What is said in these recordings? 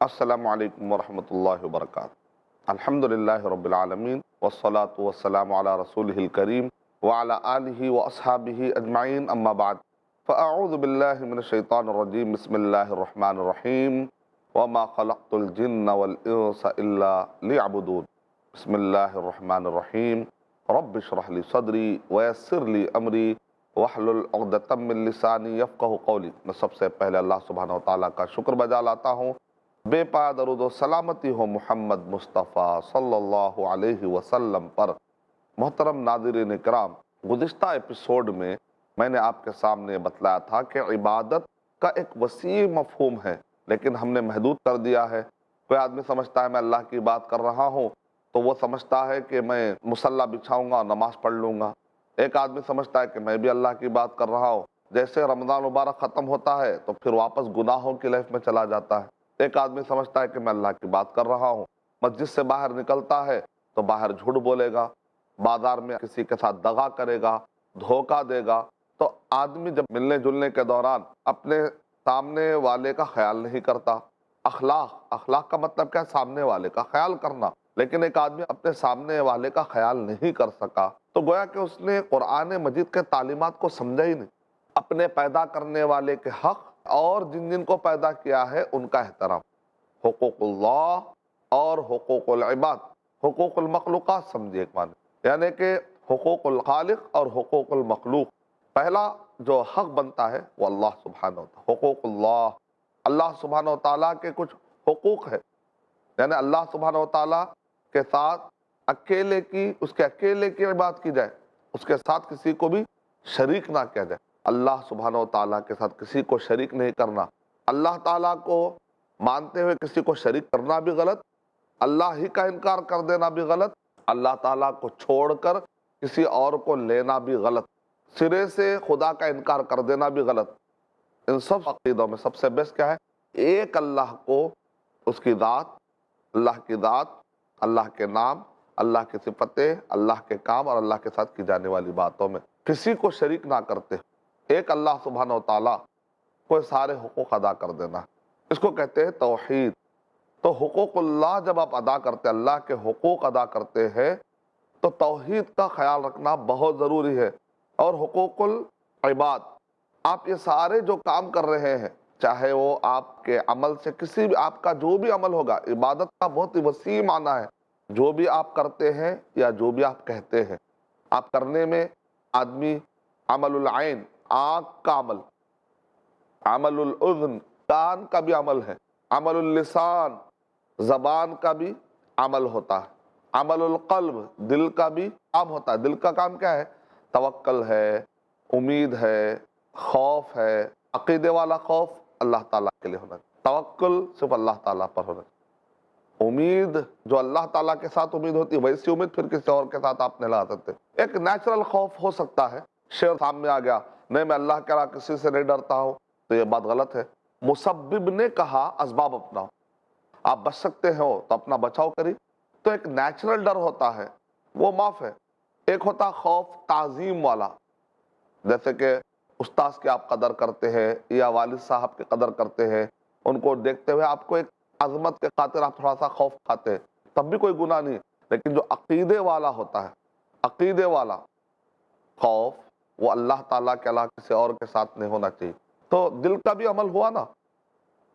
السلام علیکم ورحمۃ اللہ وبرکاتہ۔ الحمدللہ رب العالمین والصلاة والسلام علی رسولہ الکریم وعلی آلہ واصحابہ اجمعین، اما بعد فاعوذ باللہ من الشیطان الرجیم، بسم اللہ الرحمن الرحیم، وما خلقت الجن والانس الا لیعبدون۔ بسم اللہ الرحمن الرحیم، رب اشرح لی صدری ویسر لی امری واحلل عقدۃ من لسانی یفقہوا قولی۔ میں سب سے پہلے اللہ سبحانہ و تعالیٰ کا شکر بجا لاتا ہوں، بے پا درود و سلامتی ہو محمد مصطفیٰ صلی اللہ علیہ وسلم پر۔ محترم ناظرین کرام، گزشتہ ایپیسوڈ میں نے آپ کے سامنے بتلایا تھا کہ عبادت کا ایک وسیع مفہوم ہے، لیکن ہم نے محدود کر دیا ہے۔ کوئی آدمی سمجھتا ہے میں اللہ کی بات کر رہا ہوں تو وہ سمجھتا ہے کہ میں مصلی بچھاؤں گا اور نماز پڑھ لوں گا۔ ایک آدمی سمجھتا ہے کہ میں بھی اللہ کی بات کر رہا ہوں، جیسے رمضان مبارک ختم ہوتا ہے تو پھر واپس گناہوں کی لائف میں چلا جاتا ہے۔ ایک آدمی سمجھتا ہے کہ میں اللہ کی بات کر رہا ہوں، مسجد سے باہر نکلتا ہے تو باہر جھوٹ بولے گا، بازار میں کسی کے ساتھ دغا کرے گا، دھوکہ دے گا۔ تو آدمی جب ملنے جلنے کے دوران اپنے سامنے والے کا خیال نہیں کرتا۔ اخلاق کا مطلب کیا ہے؟ سامنے والے کا خیال کرنا۔ لیکن ایک آدمی اپنے سامنے والے کا خیال نہیں کر سکا تو گویا کہ اس نے قرآن مجید کے تعلیمات کو سمجھا ہی نہیں۔ اپنے پیدا کرنے والے کے حق اور جن جن کو پیدا کیا ہے ان کا احترام، حقوق اللہ اور حقوق العباد، حقوق المخلوقات سمجھے ایک معنی، یعنی کہ حقوق الخالق اور حقوق المخلوق۔ پہلا جو حق بنتا ہے وہ اللہ سبحانہ و تعالیٰ، حقوق اللہ، اللہ سبحانہ و تعالیٰ کے کچھ حقوق ہے، یعنی اللہ سبحانہ و تعالیٰ کے ساتھ اس کے اکیلے کی عبادت کی جائے، اس کے ساتھ کسی کو بھی شریک نہ کیا جائے۔ اللہ سبحانہ و تعالیٰ کے ساتھ کسی کو شریک نہیں کرنا، اللہ تعالیٰ کو مانتے ہوئے کسی کو شریک کرنا بھی غلط، اللہ ہی کا انکار کر دینا بھی غلط، اللہ تعالیٰ کو چھوڑ کر کسی اور کو لینا بھی غلط، سرے سے خدا کا انکار کر دینا بھی غلط۔ ان سب عقیدوں میں سب سے بیسٹ کیا ہے؟ ایک اللہ کو، اس کی ذات، اللہ کی ذات، اللہ کے نام، اللہ کی صفتیں، اللہ کے کام اور اللہ کے ساتھ کی جانے والی باتوں میں کسی کو شریک نہ کرتے، ایک اللہ سبحانہ و تعالیٰ کو سارے حقوق ادا کر دینا، اس کو کہتے ہیں توحید۔ تو حقوق اللہ جب آپ ادا کرتے، اللہ کے حقوق ادا کرتے ہیں تو توحید کا خیال رکھنا بہت ضروری ہے۔ اور حقوق العباد، آپ یہ سارے جو کام کر رہے ہیں، چاہے وہ آپ کے عمل سے کسی بھی، آپ کا جو بھی عمل ہوگا، عبادت کا بہت ہی وسیع معنی ہے، جو بھی آپ کرتے ہیں یا جو بھی آپ کہتے ہیں۔ آپ کرنے میں آدمی عمل العین، آنکھ کا عمل، عمل الاذن، کان کا بھی عمل ہے، عمل اللسان، زبان کا بھی عمل ہوتا ہے، عمل القلب، دل کا بھی کام ہوتا ہے۔ دل کا کام کیا ہے؟ توکل ہے، امید ہے، خوف ہے، عقیدے والا خوف اللہ تعالیٰ کے لیے ہونا چاہیے، توکل صرف اللہ تعالیٰ پر ہونا چاہیے، امید جو اللہ تعالیٰ کے ساتھ امید ہوتی ہے ویسی امید پھر کسی اور کے ساتھ آپ نہیں لگا سکتے۔ ایک نیچرل خوف ہو سکتا ہے، شیر سامنے آ گیا، نہیں میں اللہ کے علاوہ کسی سے نہیں ڈرتا ہوں، تو یہ بات غلط ہے۔ مسبب نے کہا اسباب اپناؤ، آپ بچ سکتے ہو تو اپنا بچاؤ کری۔ تو ایک نیچرل ڈر ہوتا ہے، وہ معاف ہے۔ ایک ہوتا خوف تعظیم والا، جیسے کہ استاذ کی آپ قدر کرتے ہیں یا والد صاحب کی قدر کرتے ہیں، ان کو دیکھتے ہوئے آپ کو ایک عظمت کے خاطر آپ تھوڑا سا خوف کھاتے ہیں، تب بھی کوئی گناہ نہیں۔ لیکن جو عقیدے والا ہوتا ہے، عقیدے والا خوف، وہ اللہ تعالیٰ کے علاوہ کسی اور کے ساتھ نہیں ہونا چاہیے۔ تو دل کا بھی عمل ہوا نا،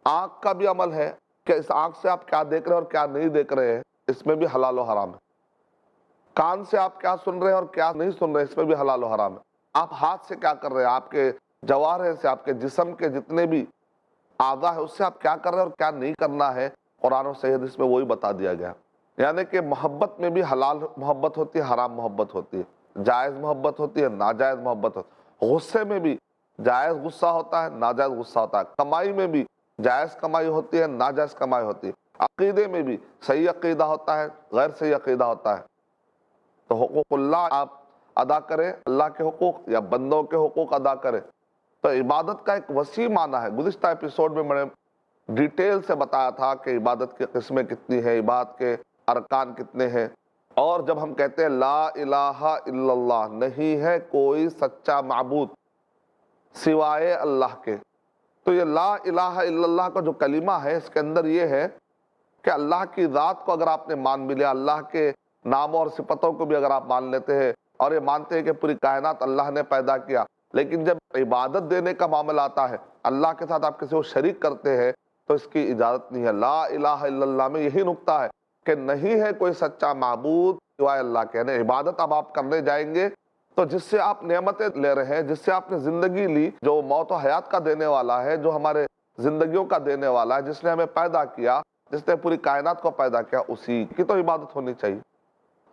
آنکھ کا بھی عمل ہے کہ اس آنکھ سے آپ کیا دیکھ رہے ہیں اور کیا نہیں دیکھ رہے ہیں، اس میں بھی حلال و حرام ہے۔ کان سے آپ کیا سن رہے ہیں اور کیا نہیں سن رہے ہیں، اس میں بھی حلال و حرام ہے۔ آپ ہاتھ سے کیا کر رہے ہیں، آپ کے جوارح سے، آپ کے جسم کے جتنے بھی اعضاء ہے، اس سے آپ کیا کر رہے ہیں اور کیا نہیں کرنا ہے، قرآن و صحیح حدیث میں وہی بتا دیا گیا۔ یعنی کہ محبت میں بھی حلال محبت ہوتی ہے، حرام محبت ہوتی ہے، جائز محبت ہوتی ہے، ناجائز محبت ہوتی ہے۔ غصے میں بھی جائز غصہ ہوتا ہے، ناجائز غصہ ہوتا ہے۔ کمائی میں بھی جائز کمائی ہوتی ہے، ناجائز کمائی ہوتی ہے۔ عقیدے میں بھی صحیح عقیدہ ہوتا ہے، غیر صحیح عقیدہ ہوتا ہے۔ تو حقوق اللہ آپ ادا کریں، اللہ کے حقوق، یا بندوں کے حقوق ادا کریں۔ تو عبادت کا ایک وسیع معنی ہے۔ گزشتہ ایپیسوڈ میں نے ڈیٹیل سے بتایا تھا کہ عبادت کی قسمیں کتنی ہیں، عبادت کے ارکان کتنے ہیں، اور جب ہم کہتے ہیں لا الہ الا اللہ، نہیں ہے کوئی سچا معبود سوائے اللہ کے، تو تو یہ لا الہ الا اللہ کا جو کلمہ ہے اس کے اندر یہ ہے کہ اللہ کی ذات کو اگر آپ نے مان بھی لیا، اللہ کے ناموں اور صفتوں کو بھی اگر آپ مان لیتے ہیں اور یہ مانتے ہیں کہ پوری کائنات اللہ نے پیدا کیا، لیکن جب عبادت دینے کا معاملہ آتا ہے، اللہ کے ساتھ آپ کسی کو شریک کرتے ہیں تو اس کی اجازت نہیں ہے۔ لا الہ الا اللہ میں یہی نکتہ ہے کہ نہیں ہے کوئی سچا معبود سوائے اللہ کے، یعنی عبادت اب آپ کرنے جائیں گے تو جس سے آپ نعمتیں لے رہے ہیں، جس سے آپ نے زندگی لی، جو موت و حیات کا دینے والا ہے، جو ہمارے زندگیوں کا دینے والا ہے، جس نے ہمیں پیدا کیا، جس نے پوری کائنات کو پیدا کیا، اسی کی تو عبادت ہونی چاہیے۔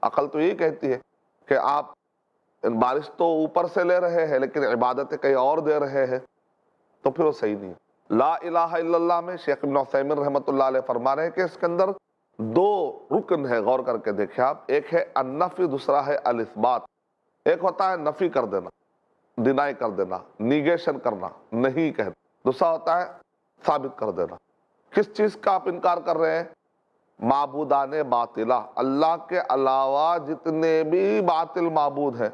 عقل تو یہی کہتی ہے کہ آپ بارش تو اوپر سے لے رہے ہیں لیکن عبادتیں کہیں اور دے رہے ہیں، تو پھر وہ صحیح نہیں ہے۔ لا الہ الا اللہ میں شیخ ابن عثیمین رحمۃ اللہ علیہ فرما رہے ہیں کہ اس کے اندر دو رکن ہے، غور کر کے دیکھیں آپ، ایک ہے النفی، دوسرا ہے الاثبات۔ ایک ہوتا ہے نفی کر دینا، ڈینائی کر دینا، نیگیشن کرنا، نہیں کہنا، دوسرا ہوتا ہے ثابت کر دینا۔ کس چیز کا آپ انکار کر رہے ہیں؟ معبودان باطلہ، اللہ کے علاوہ جتنے بھی باطل معبود ہیں،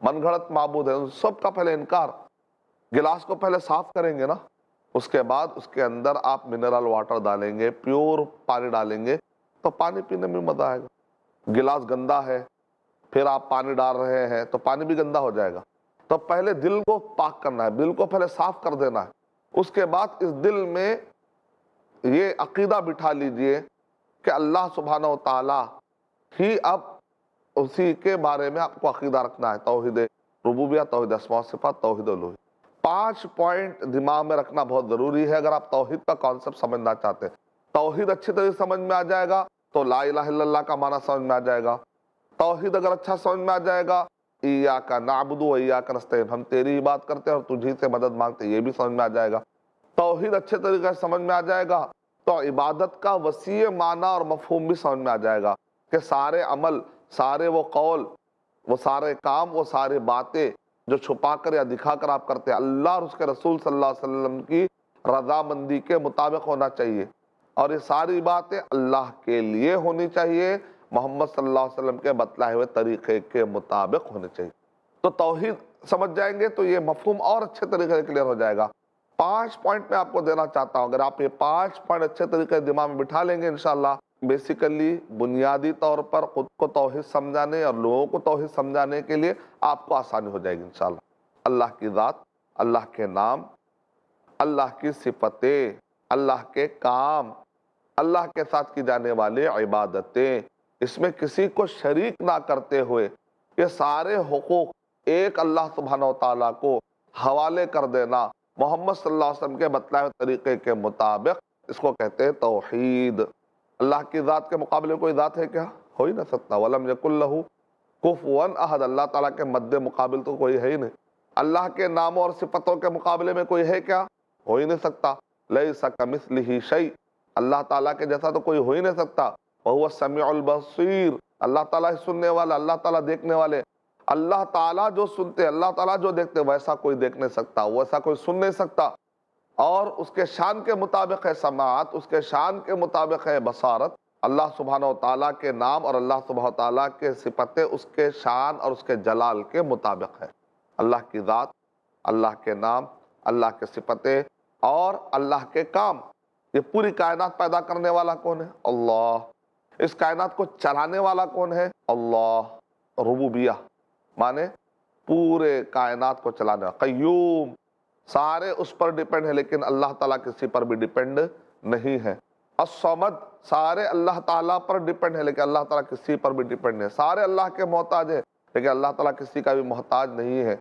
من گھڑت معبود ہیں، ان سب کا پہلے انکار۔ گلاس کو پہلے صاف کریں گے نا، اس کے بعد اس کے اندر آپ منرل واٹر ڈالیں گے، پیور پانی ڈالیں گے تو پانی پینے میں مزہ آئے گا۔ گلاس گندا ہے، پھر آپ پانی ڈال رہے ہیں تو پانی بھی گندا ہو جائے گا۔ تو پہلے دل کو پاک کرنا ہے، دل کو پہلے صاف کر دینا ہے۔ اس کے بعد اس دل میں یہ عقیدہ بٹھا لیجئے کہ اللہ سبحانہ و تعالیٰ ہی، اب اسی کے بارے میں آپ کو عقیدہ رکھنا ہے، توحید ربوبیہ، توحید اسماء و صفات، توحید الوہیت۔ 5 پوائنٹ دماغ میں رکھنا بہت ضروری ہے اگر آپ توحید کا کانسیپٹ سمجھنا چاہتے ہیں۔ توحید اچھی طرح سمجھ میں آ جائے گا تو لا الہ الا اللہ کا معنی سمجھ میں آ جائے گا۔ توحید اگر اچھا سمجھ میں آ جائے گا، ایاک نعبد و ایاک نستعین، ہم تیری ہی بات کرتے ہیں اور تجھی سے مدد مانگتے ہیں، یہ بھی سمجھ میں آ جائے گا۔ توحید اچھے طریقے سے سمجھ میں آ جائے گا تو عبادت کا وسیع معنی اور مفہوم بھی سمجھ میں آ جائے گا کہ سارے عمل، سارے وہ قول، وہ سارے کام، وہ سارے باتیں جو چھپا کر یا دکھا کر آپ کرتے ہیں، اللہ اور اس کے رسول صلی اللہ علیہ وسلم کی رضامندی کے مطابق ہونا چاہیے، اور یہ ساری باتیں اللہ کے لیے ہونی چاہیے، محمد صلی اللہ علیہ وسلم کے بتلائے ہوئے طریقے کے مطابق ہونے چاہیے۔ تو توحید سمجھ جائیں گے تو یہ مفہوم اور اچھے طریقے سے کلیئر ہو جائے گا۔ 5 پوائنٹ میں آپ کو دینا چاہتا ہوں، اگر آپ یہ 5 پوائنٹ اچھے طریقے سے دماغ میں بٹھا لیں گے انشاءاللہ، بیسیکلی بنیادی طور پر خود کو توحید سمجھانے اور لوگوں کو توحید سمجھانے کے لیے آپ کو آسانی ہو جائے گی انشاءاللہ۔ اللہ کی ذات، اللہ کے نام، اللہ کی صفتیں، اللہ کے کام، اللہ کے ساتھ کی جانے والے عبادتیں، اس میں کسی کو شریک نہ کرتے ہوئے یہ سارے حقوق ایک اللہ سبحانہ و تعالیٰ کو حوالے کر دینا، محمد صلی اللہ علیہ وسلم کے بتلائے ہوئے طریقے کے مطابق، اس کو کہتے ہیں توحید۔ اللہ کی ذات کے مقابلے کوئی ذات ہے کیا؟ ہو ہی نہ سکتا۔ وَلَمْ يَكُنْ لَهُ كُفُوًا أَحَدٌ، اللہ تعالیٰ کے مد مقابل تو کوئی ہے ہی نہیں۔ اللہ کے ناموں اور صفتوں کے مقابلے میں کوئی ہے کیا؟ ہو ہی نہیں سکتا۔ لَيْسَ كَمِثْلِهِ شَيْءٌ، اللہ تعالیٰ کے جیسا تو کوئی ہو ہی نہیں سکتا۔ وَهُوَ السَّمِيعُ الْبَصِيرُ، اللہ تعالیٰ سننے والا، اللہ تعالیٰ دیکھنے والے۔ اللہ تعالیٰ جو سنتے، اللہ تعالیٰ جو دیکھتے، ویسا کوئی دیکھ نہیں سکتا، ویسا کوئی سن نہیں سکتا، اور اس کے شان کے مطابق ہے سماعت، اس کے شان کے مطابق ہے بصارت۔ اللہ سبحانہ و تعالیٰ کے نام اور اللہ سبحانہ و تعالیٰ کے صفتیں اس کے شان اور اس کے جلال کے مطابق ہے۔ اللہ کی ذات، اللہ کے نام، اللہ کے صفتیں اور اللہ کے کام۔ یہ پوری کائنات پیدا کرنے والا کون ہے؟ اللہ۔ اس کائنات کو چلانے والا کون ہے؟ اللہ۔ ربوبیہ مانے پورے کائنات کو چلانے والا، قیوم، سارے اس پر ڈیپینڈ ہے لیکن اللہ تعالیٰ کسی پر بھی ڈیپینڈ نہیں ہے۔ الصمد، سارے اللہ تعالیٰ پر ڈیپینڈ ہے لیکن اللہ تعالیٰ کسی پر بھی ڈیپینڈ نہیں ہے۔ سارے اللہ کے محتاج ہے لیکن اللہ تعالیٰ کسی کا بھی محتاج نہیں ہے۔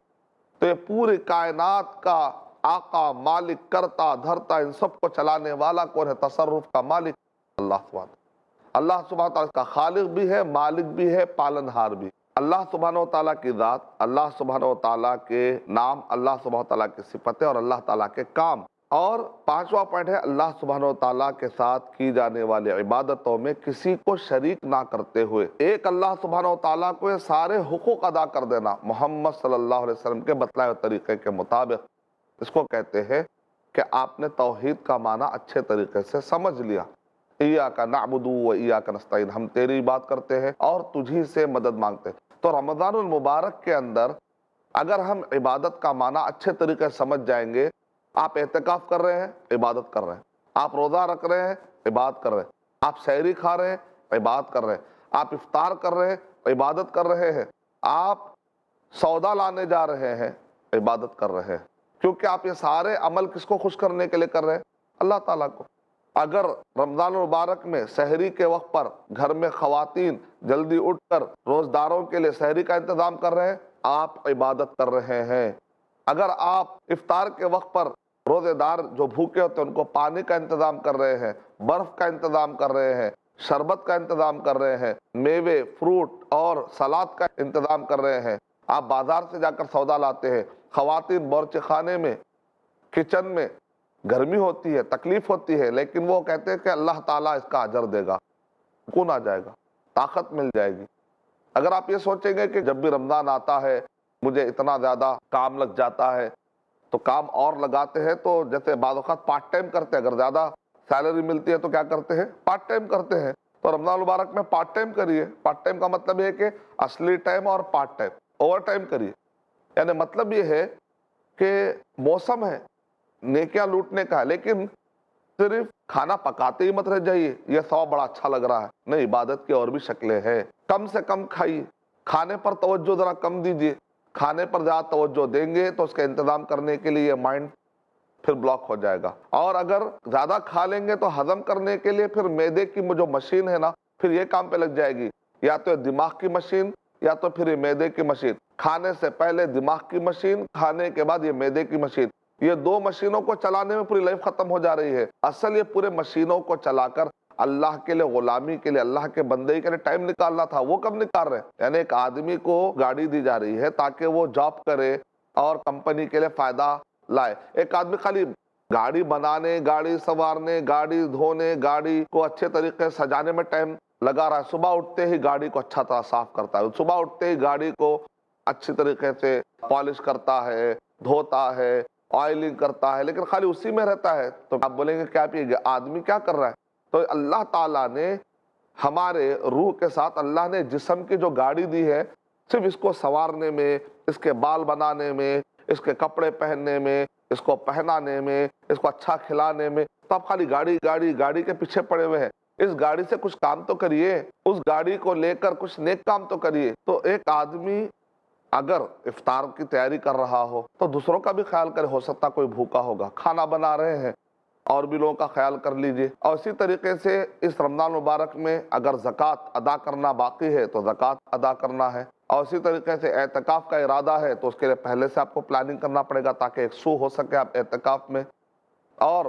تو یہ پوری کائنات کا آقا، مالک، کرتا دھرتا، ان سب کو چلانے والا کون ہے؟ تصرف کا مالک اللہ سبحانہ۔ اللہ سبحانہ تعالیٰ کا خالق بھی ہے، مالک بھی ہے، پالنہار بھی۔ اللہ سبحانہ و تعالیٰ کی ذات، اللہ سبحانہ و تعالیٰ کے نام، اللہ سبحانہ و تعالیٰ کی صفتیں اور اللہ تعالیٰ کے کام۔ اور 5واں پوائنٹ ہے اللہ سبحانہ و تعالیٰ کے ساتھ کی جانے والی عبادتوں میں کسی کو شریک نہ کرتے ہوئے ایک اللہ سبحانہ و تعالیٰ کو یہ سارے حقوق ادا کر دینا، محمد صلی اللہ علیہ وسلم کے بتلائے ہوئے طریقے کے مطابق۔ اس کو کہتے ہیں کہ آپ نے توحید کا معنی اچھے طریقے سے سمجھ لیا۔ ایاک نعبد و ایاک نستعین، ہم تیری بات کرتے ہیں اور تجھی سے مدد مانگتے ہیں۔ تو رمضان المبارک کے اندر اگر ہم عبادت کا معنی اچھے طریقے سے سمجھ جائیں گے آپ اعتکاف کر رہے ہیں، عبادت کر رہے ہیں، آپ روزہ رکھ رہے ہیں، عبادت کر رہے ہیں، آپ سحری کھا رہے ہیں، عبادت کر رہے ہیں، آپ افطار کر رہے ہیں، عبادت کر رہے ہیں، آپ سودا لانے جا رہے ہیں، عبادت کر رہے ہیں، کیونکہ آپ یہ سارے عمل کس کو خوش کرنے کے لیے کر رہے ہیں؟ اللہ تعالیٰ کو۔ اگر رمضان المبارک میں سحری کے وقت پر گھر میں خواتین جلدی اٹھ کر روزداروں کے لیے سحری کا انتظام کر رہے ہیں، آپ عبادت کر رہے ہیں۔ اگر آپ افطار کے وقت پر روزے دار جو بھوکے ہوتے ہیں ان کو پانی کا انتظام کر رہے ہیں، برف کا انتظام کر رہے ہیں، شربت کا انتظام کر رہے ہیں، میوے، فروٹ اور سلاد کا انتظام کر رہے ہیں، آپ بازار سے جا کر سودا لاتے ہیں، خواتین باورچی خانے میں، کچن میں، گرمی ہوتی ہے، تکلیف ہوتی ہے، لیکن وہ کہتے ہیں کہ اللہ تعالیٰ اس کا اجر دے گا، سکون آ جائے گا، طاقت مل جائے گی۔ اگر آپ یہ سوچیں گے کہ جب بھی رمضان آتا ہے مجھے اتنا زیادہ کام لگ جاتا ہے، تو کام اور لگاتے ہیں، تو جیسے بعض اوقات پارٹ ٹائم کرتے ہیں، اگر زیادہ سیلری ملتی ہے تو کیا کرتے ہیں؟ پارٹ ٹائم کرتے ہیں۔ تو رمضان المبارک میں پارٹ ٹائم کریے۔ پارٹ ٹائم کا مطلب یہ ہے کہ اصلی ٹائم اور پارٹ ٹائم، اوور ٹائم کریے۔ یعنی مطلب یہ ہے کہ موسم ہے نیکیاں لوٹنے کا ہے، لیکن صرف کھانا پکاتے ہی مت رہ جائیے، یہ ثواب بڑا اچھا لگ رہا ہے، نہیں، عبادت کی اور بھی شکلیں ہیں۔ کم سے کم کھائیے، کھانے پر توجہ ذرا کم دیجیے۔ کھانے پر زیادہ توجہ دیں گے تو اس کا انتظام کرنے کے لیے مائنڈ پھر بلاک ہو جائے گا، اور اگر زیادہ کھا لیں گے تو ہضم کرنے کے لیے پھر معدے کی جو مشین ہے نا، پھر یہ کام پہ لگ جائے گی، یا تو دماغ کی مشین یا تو پھر یہ معدے کی مشین۔ کھانے سے پہلے دماغ کی مشین، کھانے کے بعد یہ معدے کی مشین، یہ دو مشینوں کو چلانے میں پوری لائف ختم ہو جا رہی ہے۔ اصل یہ پورے مشینوں کو چلا کر اللہ کے لیے، غلامی کے لیے، اللہ کے بندے کے لیے ٹائم نکالنا تھا، وہ کب نکال رہے ہیں؟ یعنی ایک آدمی کو گاڑی دی جا رہی ہے تاکہ وہ جاب کرے اور کمپنی کے لیے فائدہ لائے۔ ایک آدمی خالی گاڑی بنانے، گاڑی سنوارنے، گاڑی دھونے، گاڑی کو اچھے طریقے سے سجانے میں ٹائم لگا رہا ہے۔ صبح اٹھتے ہی گاڑی کو اچھا طرح صاف کرتا ہے، صبح اٹھتے ہی گاڑی کو اچھی طریقے سے پالش کرتا ہے، دھوتا ہے، آئلنگ کرتا ہے، لیکن خالی اسی میں رہتا ہے۔ تو آپ بولیں گے کیا یہ آدمی کیا کر رہا ہے؟ تو اللہ تعالیٰ نے ہمارے روح کے ساتھ، اللہ نے جسم کی جو گاڑی دی ہے، صرف اس کو سنوارنے میں، اس کے بال بنانے میں، اس کے کپڑے پہننے میں، اس کو پہنانے میں، اس کو اچھا کھلانے میں، تو آپ خالی گاڑی گاڑی گاڑی کے پیچھے پڑے ہوئے ہیں۔ اس گاڑی سے کچھ کام تو کریے، اس گاڑی کو لے کر کچھ نیک کام تو کریے۔ تو ایک آدمی اگر افطار کی تیاری کر رہا ہو تو دوسروں کا بھی خیال کرے، ہو سکتا کوئی بھوکا ہوگا، کھانا بنا رہے ہیں اور بھی لوگوں کا خیال کر لیجئے۔ اور اسی طریقے سے اس رمضان مبارک میں اگر زکوٰۃ ادا کرنا باقی ہے تو زکوٰۃ ادا کرنا ہے، اور اسی طریقے سے اعتکاف کا ارادہ ہے تو اس کے لیے پہلے سے آپ کو پلاننگ کرنا پڑے گا تاکہ ایک سو ہو سکے آپ اعتکاف میں۔ اور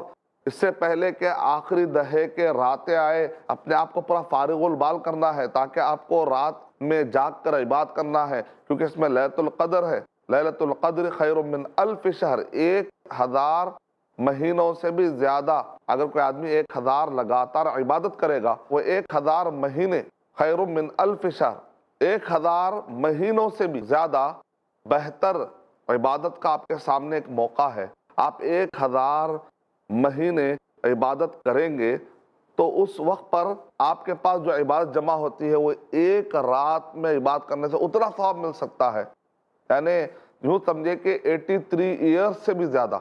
اس سے پہلے کہ آخری دہے کے راتیں آئے، اپنے آپ کو پورا فارغ البال کرنا ہے تاکہ آپ کو رات میں جاگ کر عبادت کرنا ہے، کیونکہ اس میں لیلۃ القدر ہے۔ لیلۃ القدر خیر من الف شہر، 1000 مہینوں سے بھی زیادہ، اگر کوئی آدمی 1000 لگاتار عبادت کرے گا، وہ 1000 مہینے خیر من الف شہر، 1000 مہینوں سے بھی زیادہ بہتر عبادت کا آپ کے سامنے ایک موقع ہے۔ آپ 1000 مہینے عبادت کریں گے تو اس وقت پر آپ کے پاس جو عبادت جمع ہوتی ہے وہ ایک رات میں عبادت کرنے سے اتنا ثواب مل سکتا ہے۔ یعنی یوں سمجھے کہ 83 ایئرز سے بھی زیادہ،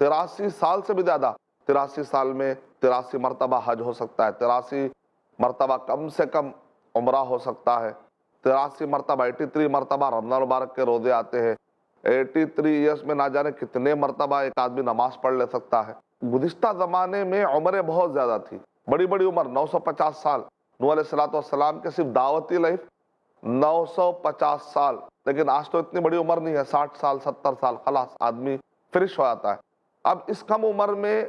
83 سال سے بھی زیادہ، 83 سال میں 83 مرتبہ حج ہو سکتا ہے، 83 مرتبہ کم سے کم عمرہ ہو سکتا ہے، 83 مرتبہ 83 مرتبہ رمضان مبارک کے روزے آتے ہیں، 83 ایئرز میں نہ جانے کتنے مرتبہ ایک آدمی نماز پڑھ لے سکتا ہے۔ گزشتہ زمانے میں عمریں بہت زیادہ تھی، بڑی بڑی عمر، 950 سال، نوح علیہ السلام کے صرف دعوتی لائف 950 سال، لیکن آج تو اتنی بڑی عمر نہیں ہے، 60 سال 70 سال، خلاص آدمی فنش ہو جاتا ہے۔ اب اس کم عمر میں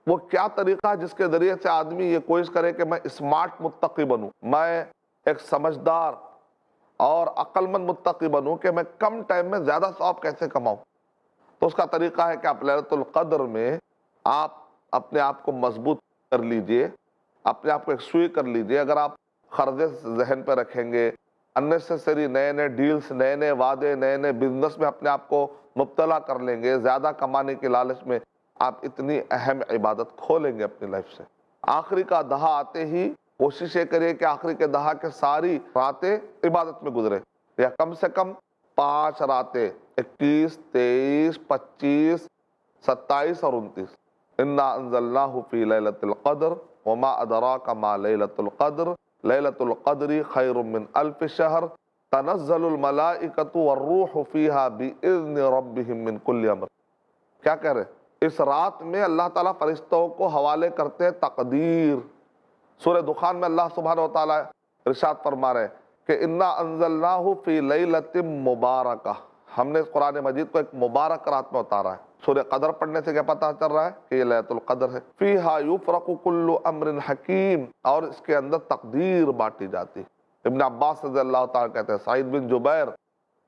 وہ کیا طریقہ ہے جس کے ذریعے سے آدمی یہ کوشش کرے کہ میں اسمارٹ متقی بنوں، میں ایک سمجھدار اور عقل مند متقی بنوں کہ میں کم ٹائم میں زیادہ ثواب کیسے کماؤں؟ تو اس کا طریقہ ہے کہ آپ لیلۃ القدر میں آپ اپنے آپ کو مضبوط کر لیجئے، اپنے آپ کو ایک سوئی کر لیجئے۔ اگر آپ قرضے ذہن پہ رکھیں گے، اننیسیسری نئے نئے ڈیلز، نئے نئے وعدے، نئے نئے بزنس میں اپنے آپ کو مبتلا کر لیں گے، زیادہ کمانے کی لالچ میں، آپ اتنی اہم عبادت کھو لیں گے اپنی لائف سے۔ آخری کا دہا آتے ہی کوشش یہ کریے کہ آخری کے دہا کے ساری راتیں عبادت میں گزرے، یا کم سے کم 5 راتیں، 21، 23، 25، 27 اور 29۔ انا انزلناہ فی لیلۃ القدر وما ادراک ما لیلۃ القدر لیلۃ القدر خیر من الف شہر تنزل الملائکۃ والروح فیہا باذن ربہم من کل امر۔ کیا کہہ رہے؟ اس رات میں اللہ تعالیٰ فرشتوں کو حوالے کرتے ہیں تقدیر۔ سورہ دخان میں اللہ سبحانہ و تعالیٰ ارشاد فرما رہے ہیں کہ انا انزلناہ فی لیلۃ مبارکہ، ہم نے اس قرآن مجید کو ایک مبارک رات میں اتارا ہے۔ سورہ قدر پڑھنے سے کیا پتہ چل رہا ہے کہ یہ لیلۃ القدر ہے۔ فیہا یفرق کل امر حکیم، اور اس کے اندر تقدیر بانٹی جاتی ہے۔ ابن عباس رضی اللہ تعالیٰ کہتے ہیں، سعید بن جبیر،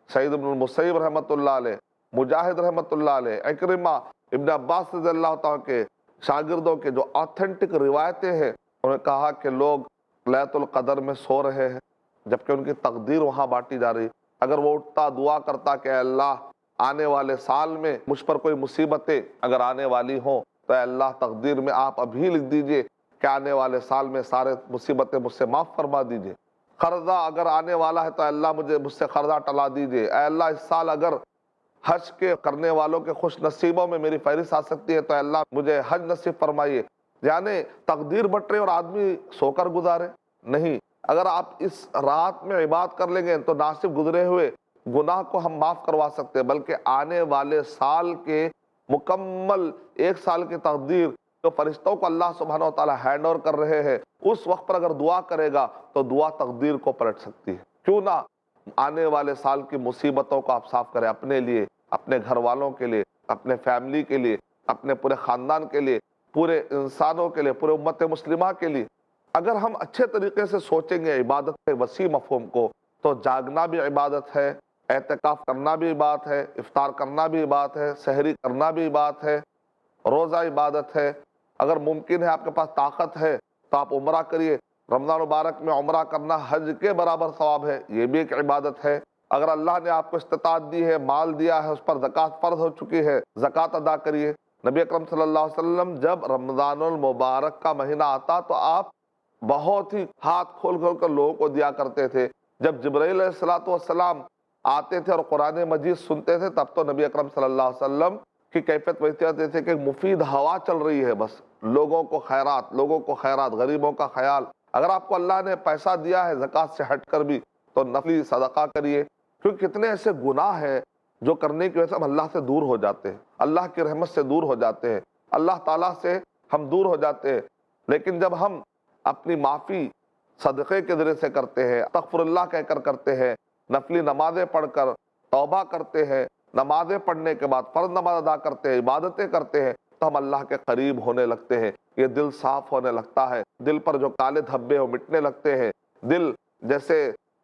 سعید بن المسیب رحمۃ اللہ علیہ، مجاہد رحمۃ اللہ علیہ، اکرمہ، ابن عباس رضی اللہ تعالیٰ کے شاگردوں کے جو آتھینٹک روایتیں ہیں، انہوں نے کہا کہ لوگ لیلۃ القدر میں سو رہے ہیں جبکہ ان کی تقدیر وہاں بانٹی جا رہی۔ اگر وہ اٹھتا دعا کرتا کہ اے اللہ آنے والے سال میں مجھ پر کوئی مصیبتیں اگر آنے والی ہوں تو اے اللہ تقدیر میں آپ ابھی لکھ دیجئے کہ آنے والے سال میں سارے مصیبتیں مجھ سے معاف فرما دیجئے۔ قرضہ اگر آنے والا ہے تو اے اللہ مجھ سے قرضہ ٹلا دیجئے۔ اے اللہ اس سال اگر حج کے کرنے والوں کے خوش نصیبوں میں میری فہرست آ سکتی ہے تو اے اللہ مجھے حج نصیب فرمائیے۔ یعنی تقدیر بٹ رہے اور آدمی سو کر گزارے نہیں۔ اگر آپ اس رات میں عبادت کر لیں گے تو نہ صرف گزرے ہوئے گناہ کو ہم معاف کروا سکتے ہیں بلکہ آنے والے سال کے مکمل ایک سال کی تقدیر جو فرشتوں کو اللہ سبحانہ و تعالیٰ ہینڈ اوور کر رہے ہیں، اس وقت پر اگر دعا کرے گا تو دعا تقدیر کو پلٹ سکتی ہے۔ کیوں نہ آنے والے سال کی مصیبتوں کو آپ صاف کریں، اپنے لیے، اپنے گھر والوں کے لیے، اپنے فیملی کے لیے، اپنے پورے خاندان کے لیے، پورے انسانوں کے لیے، پورے امت مسلمہ کے لیے۔ اگر ہم اچھے طریقے سے سوچیں گے عبادت کے وسیع مفہوم کو تو جاگنا بھی عبادت ہے، اعتکاف کرنا بھی عبادت ہے، افطار کرنا بھی عبادت ہے، سحری کرنا بھی عبادت ہے، روزہ عبادت ہے۔ اگر ممکن ہے آپ کے پاس طاقت ہے تو آپ عمرہ کریے۔ رمضان مبارک میں عمرہ کرنا حج کے برابر ثواب ہے، یہ بھی ایک عبادت ہے۔ اگر اللہ نے آپ کو استطاعت دی ہے، مال دیا ہے، اس پر زکوٰۃ فرض ہو چکی ہے، زکوٰۃ ادا کریے۔ نبی اکرم صلی اللہ علیہ وسلم جب رمضان المبارک کا مہینہ آتا تو آپ بہت ہی ہاتھ کھول کھول کر لوگوں کو دیا کرتے تھے۔ جب جبرائیل علیہ السلام آتے تھے اور قرآن مجید سنتے تھے تب تو نبی اکرم صلی اللہ علیہ وسلم کی کیفیت ویسی ہوتی تھی کہ ایک مفید ہوا چل رہی ہے، بس لوگوں کو خیرات، غریبوں کا خیال۔ اگر آپ کو اللہ نے پیسہ دیا ہے زکوٰۃ سے ہٹ کر بھی تو نفلی صدقہ کریے، کیونکہ کتنے ایسے گناہ ہیں جو کرنے کی وجہ سے ہم اللہ سے دور ہو جاتے ہیں، اللہ کی رحمت سے دور ہو جاتے ہیں، اللہ تعالیٰ سے ہم دور ہو جاتے ہیں۔ لیکن جب ہم اپنی معافی صدقے کے ذریعے سے کرتے ہیں، استغفر اللہ کہہ کر کرتے ہیں، نفلی نمازیں پڑھ کر توبہ کرتے ہیں، نمازیں پڑھنے کے بعد فرض نماز ادا کرتے ہیں، عبادتیں کرتے ہیں، تو ہم اللہ کے قریب ہونے لگتے ہیں۔ یہ دل صاف ہونے لگتا ہے، دل پر جو کالے دھبے وہ مٹنے لگتے ہیں، دل جیسے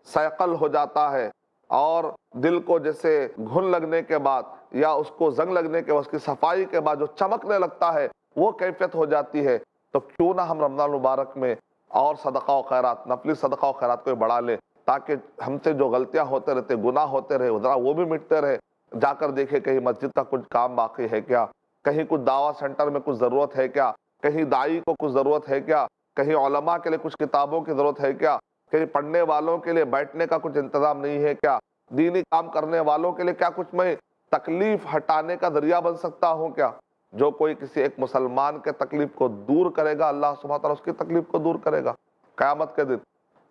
سیقل ہو جاتا ہے، اور دل کو جیسے گھن لگنے کے بعد یا اس کو زنگ لگنے کے بعد اس کی صفائی کے بعد جو چمکنے لگتا ہے وہ کیفیت ہو جاتی ہے۔ تو کیوں نہ ہم رمضان مبارک میں اور صدقہ و خیرات، نفلی صدقہ و خیرات کو بڑھا لیں تاکہ ہم سے جو غلطیاں ہوتے رہتے، گناہ ہوتے رہے، ذرا وہ بھی مٹتے رہے۔ جا کر دیکھیں کہیں مسجد کا کچھ کام باقی ہے کیا، کہیں کچھ دعویٰ سینٹر میں کچھ ضرورت ہے کیا، کہیں داعی کو کچھ ضرورت ہے کیا، کہیں علماء کے لیے کچھ کتابوں کی ضرورت ہے کیا، کہیں پڑھنے والوں کے لیے بیٹھنے کا کچھ انتظام نہیں ہے کیا، دینی کام کرنے والوں کے لیے کیا کچھ میں تکلیف ہٹانے کا ذریعہ بن سکتا ہوں کیا۔ جو کوئی کسی ایک مسلمان کے تکلیف کو دور کرے گا اللہ سبحانہ تعالیٰ اس کی تکلیف کو دور کرے گا قیامت کے دن۔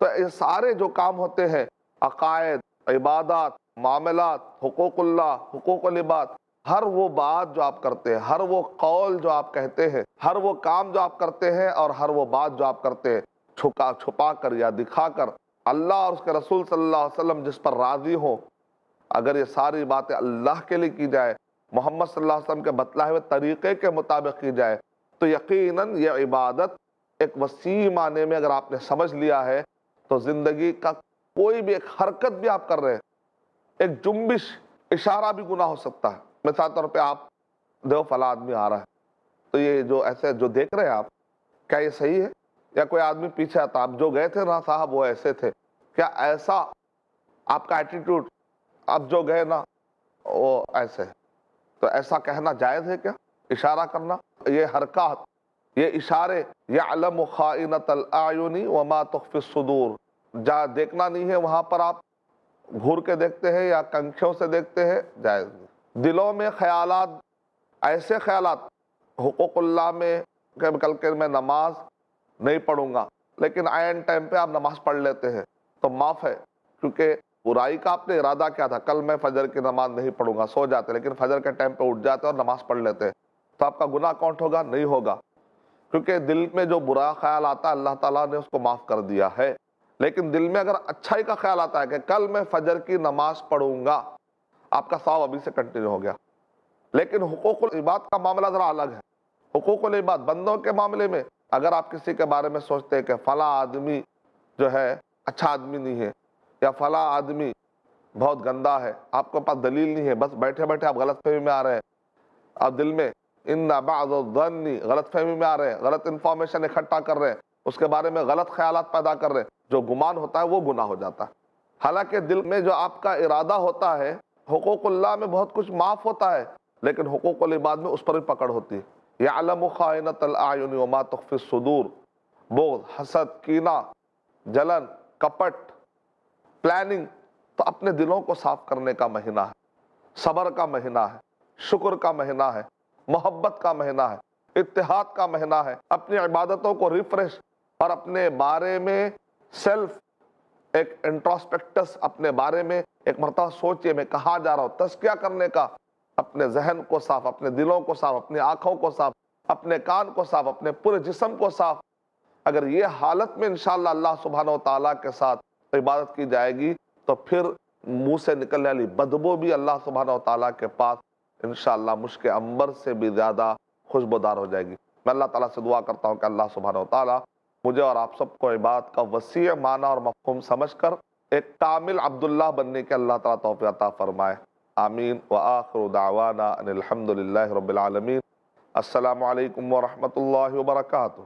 تو یہ سارے جو کام ہوتے ہیں، عقائد، عبادات، معاملات، حقوق اللہ، حقوق العباد، ہر وہ بات جو آپ کرتے ہیں، ہر وہ قول جو آپ کہتے ہیں، ہر وہ کام جو آپ کرتے ہیں اور ہر وہ بات جو آپ کرتے ہیں چھپا کر یا دکھا کر، اللہ اور اس کے رسول صلی اللہ علیہ وسلم جس پر راضی ہوں، اگر یہ ساری باتیں اللہ کے لیے کی جائے، محمد صلی اللہ علیہ وسلم کے بتلائے ہوئے طریقے کے مطابق کی جائے، تو یقیناً یہ عبادت ایک وسیع معنی میں اگر آپ نے سمجھ لیا ہے تو زندگی کا کوئی بھی ایک حرکت بھی آپ کر رہے ہیں، ایک جنبش، اشارہ بھی گناہ ہو سکتا ہے۔ مثال طور پہ آپ دیکھو فلاں آدمی آ رہا ہے تو یہ جو ایسے جو دیکھ رہے ہیں آپ، کیا یہ صحیح ہے؟ یا کوئی آدمی پیچھے آتا، آپ جو گئے تھے نا صاحب وہ ایسے تھے، کیا ایسا آپ کا ایٹیٹیوڈ، آپ جو گئے نا وہ ایسے، تو ایسا کہنا جائز ہے کیا؟ اشارہ کرنا، یہ حرکات، یہ اشارے، یعلم خائنۃ الاعین وما تخفی الصدور، جہاں دیکھنا نہیں ہے وہاں پر آپ گھور کے دیکھتے ہیں یا کنکھیوں سے دیکھتے ہیں، جائز نہیں۔ دلوں میں خیالات ایسے خیالات حقوق اللہ میں کہ کل کے میں نماز نہیں پڑھوں گا، لیکن عین ٹائم پہ آپ نماز پڑھ لیتے ہیں تو معاف ہے، کیونکہ برائی کا آپ نے ارادہ کیا تھا، کل میں فجر کی نماز نہیں پڑھوں گا، سو جاتے لیکن فجر کے ٹائم پہ اٹھ جاتے اور نماز پڑھ لیتے، تو آپ کا گناہ کاؤنٹ ہوگا؟ نہیں ہوگا، کیونکہ دل میں جو برا خیال آتا ہے اللہ تعالیٰ نے اس کو معاف کر دیا ہے۔ لیکن دل میں اگر اچھائی کا خیال آتا ہے کہ کل میں فجر کی نماز پڑھوں گا، آپ کا ثواب ابھی سے کنٹینیو ہو گیا۔ لیکن حقوق العباد کا معاملہ ذرا الگ ہے۔ حقوق العباد بندوں کے معاملے میں اگر آپ کسی کے بارے میں سوچتے ہیں کہ فلاں آدمی جو ہے اچھا آدمی نہیں ہے یا فلاں آدمی بہت گندا ہے، آپ کے پاس دلیل نہیں ہے، بس بیٹھے بیٹھے آپ غلط فہمی میں آ رہے ہیں، آپ دل میں ان بعض الظن غلط فہمی میں آ رہے ہیں، غلط انفارمیشن اکٹھا کر رہے ہیں، اس کے بارے میں غلط خیالات پیدا کر رہے ہیں، جو گمان ہوتا ہے وہ گناہ ہو جاتا ہے۔ حالانکہ دل میں جو آپ کا ارادہ ہوتا ہے، حقوق اللہ میں بہت کچھ معاف ہوتا ہے، لیکن حقوق العباد میں اس پر بھی پکڑ ہوتی ہے۔ یعلم خائنۃ الاعین وما تخفی الصدور، بغض، حسد، کینہ، جلن، کپٹ، پلاننگ، تو اپنے دلوں کو صاف کرنے کا مہینہ ہے، صبر کا مہینہ ہے، شکر کا مہینہ ہے، محبت کا مہینہ ہے، اتحاد کا مہینہ ہے۔ اپنی عبادتوں کو ریفریش اور اپنے بارے میں سیلف ایک انٹراسپیکٹس، اپنے بارے میں ایک مرتبہ سوچئے میں کہاں جا رہا ہوں، تزکیہ کرنے کا، اپنے ذہن کو صاف، اپنے دلوں کو صاف، اپنی آنکھوں کو صاف، اپنے کان کو صاف، اپنے پورے جسم کو صاف۔ اگر یہ حالت میں انشاءاللہ اللہ سبحانہ وتعالیٰ کے ساتھ عبادت کی جائے گی تو پھر منہ سے نکلنے والی بدبو بھی اللہ سبحانہ وتعالیٰ کے پاس انشاءاللہ مشک عنبر سے بھی زیادہ خوشبودار ہو جائے گی۔ میں اللہ تعالیٰ سے دعا کرتا ہوں کہ اللہ سبحانہ وتعالیٰ مجھے اور آپ سب کو عبادت کا وسیع معنی اور مفہوم سمجھ کر ایک کامل عبداللہ بننے کے اللہ تعالیٰ توفیق عطا فرمائے، آمین۔ وآخر دعوانا ان الحمد للہ رب العالمین۔ السلام علیکم ورحمۃ اللہ وبرکاتہ۔